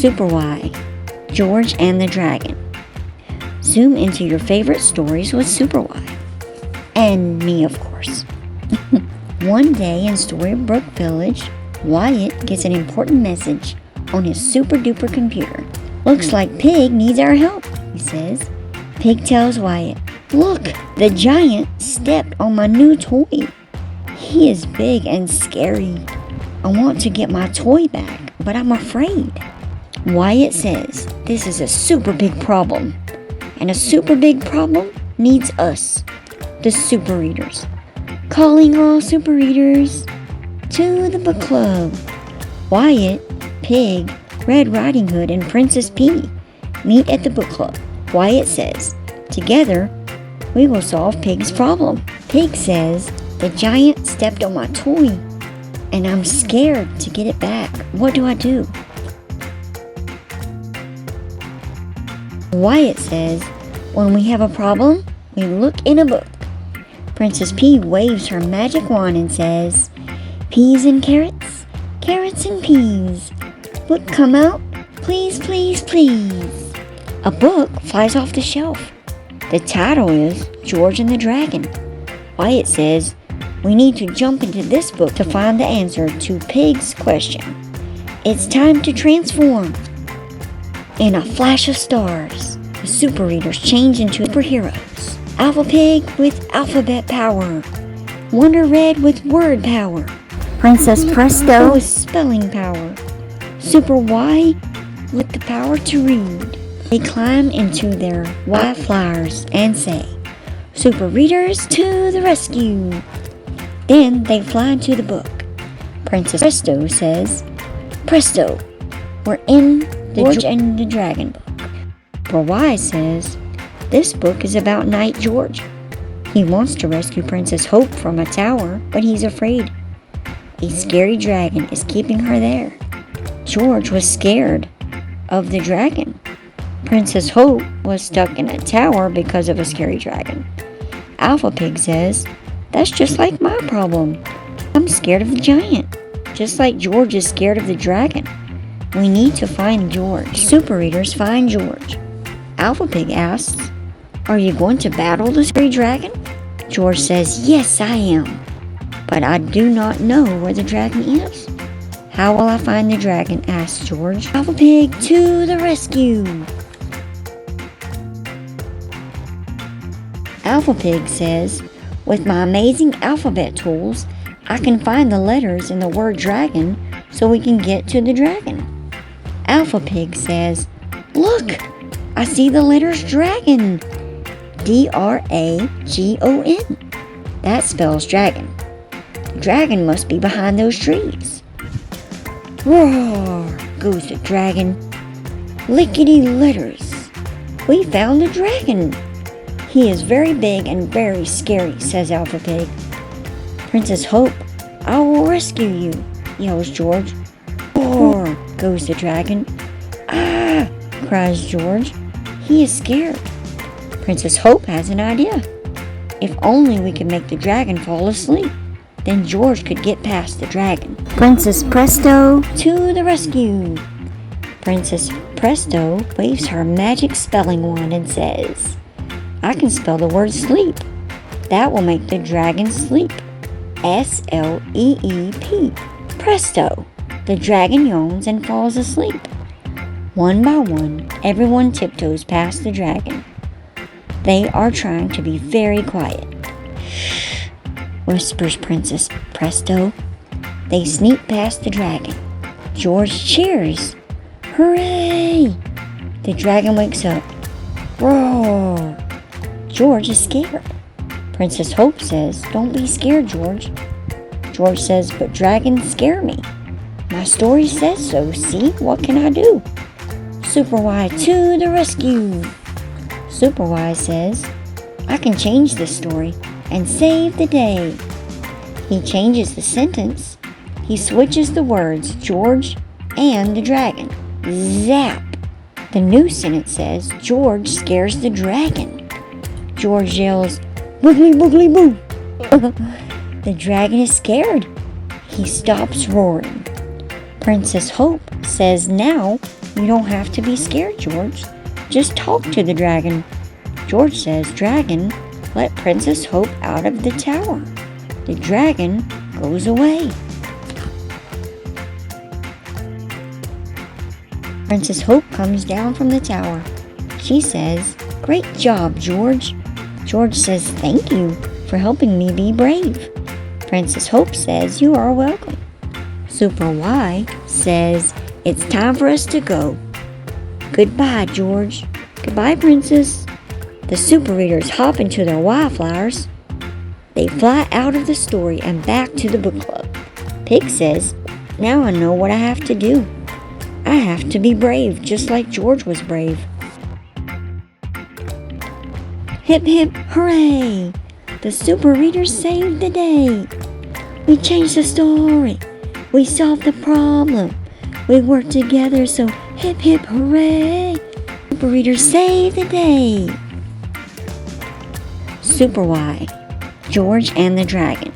Super Y, George and the Dragon. Zoom into your favorite stories with Super Y. And me, of course. One day in Storybook Village, Wyatt gets an important message on his super duper computer. Looks like Pig needs our help, he says. Pig tells Wyatt, "Look, the giant stepped on my new toy. He is big and scary. I want to get my toy back, but I'm afraid." Wyatt says, "This is a super big problem, and a super big problem needs us, the super readers. Calling all super readers to the book club." Wyatt, Pig, Red Riding Hood, and Princess P meet at the book club. Wyatt says, "Together, we will solve Pig's problem." Pig says, "The giant stepped on my toy, and I'm scared to get it back. What do I do?" Wyatt says, "When we have a problem, we look in a book." Princess P waves her magic wand and says, "Peas and carrots, carrots and peas. Book come out, please, please, please." A book flies off the shelf. The title is George and the Dragon. Wyatt says, "We need to jump into this book to find the answer to Pig's question. It's time to transform." In a flash of stars, the super readers change into superheroes. Alpha Pig with alphabet power. Wonder Red with word power. Princess Presto with spelling power. Super Y with the power to read. They climb into their white flyers and say, "Super readers to the rescue." Then they fly into the book. Princess Presto says, "Presto, we're in the George and the Dragon book." Super Y says, "This book is about Knight George. He wants to rescue Princess Hope from a tower, but he's afraid. A scary dragon is keeping her there. George was scared of the dragon. Princess Hope was stuck in a tower because of a scary dragon." Alpha Pig says, "That's just like my problem. I'm scared of the giant, just like George is scared of the dragon. We need to find George." Super readers find George. Alpha Pig asks, "Are you going to battle the scary dragon?" George says, "Yes, I am, but I do not know where the dragon is." "How will I find the dragon?" asks George. Alpha Pig to the rescue. Alpha Pig says, "With my amazing alphabet tools, I can find the letters in the word dragon so we can get to the dragon." Alpha Pig says, "Look, I see the letters dragon. D-R-A-G-O-N. That spells dragon. The dragon must be behind those trees." "Roar," goes the dragon. "Lickety letters. We found the dragon. He is very big and very scary," says Alpha Pig. "Princess Hope, I will rescue you," yells George. "Roar," goes the dragon. "Ah," cries George. He is scared. Princess Hope has an idea. If only we could make the dragon fall asleep, then George could get past the dragon. Princess Presto to the rescue. Princess Presto waves her magic spelling wand and says, "I can spell the word sleep. That will make the dragon sleep. S-L-E-E-P. Presto. The dragon yawns and falls asleep." One by one, everyone tiptoes past the dragon. They are trying to be very quiet. "Shh," whispers Princess Presto. They sneak past the dragon. George cheers. "Hooray!" The dragon wakes up. "Roar!" George is scared. Princess Hope says, "Don't be scared, George." George says, "But dragons scare me. My story says so. See, what can I do?" Super Y to the rescue. Super Y says, "I can change this story and save the day." He changes the sentence. He switches the words George and the dragon. Zap! The new sentence says, "George scares the dragon." George yells, "Boogly boogly boo!" The dragon is scared. He stops roaring. Princess Hope says, "Now You don't have to be scared, George. Just talk to the dragon. George says, Dragon, let Princess Hope out of the tower. The dragon goes away. Princess Hope comes down from the tower. She says, Great job, George. George says, Thank you for helping me be brave. Princess Hope says, You are welcome. Super Y says, It's time for us to go. Goodbye, George. Goodbye, Princess. The super readers hop into their wildflowers. They fly out of the story and back to the book club. Pig says, Now I know what I have to do. I have to be brave, just like George was brave. Hip hip hooray! The super readers saved the day. We changed the story. We solved the problem. We worked together, so hip hip hooray! Super readers saved the day. Super Y, George and the Dragon.